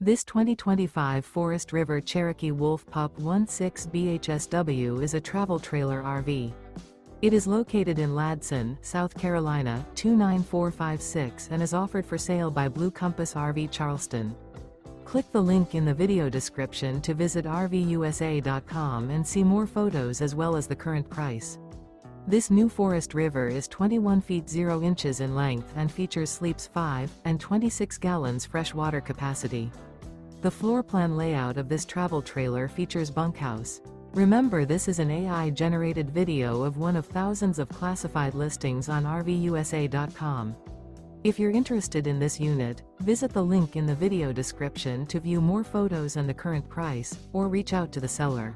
This 2025 Forest River Cherokee Wolf Pup 16 BHSW is a travel trailer RV. It is located in Ladson, South Carolina, 29456 and is offered for sale by Blue Compass RV Charleston. Click the link in the video description to visit RVUSA.com and see more photos as well as the current price. This new Forest River is 21 feet 0 inches in length and features sleeps 5 and 26 gallons fresh water capacity. The floor plan layout of this travel trailer features bunkhouse. Remember, this is an AI-generated video of one of thousands of classified listings on RVUSA.com. If you're interested in this unit, visit the link in the video description to view more photos and the current price, or reach out to the seller.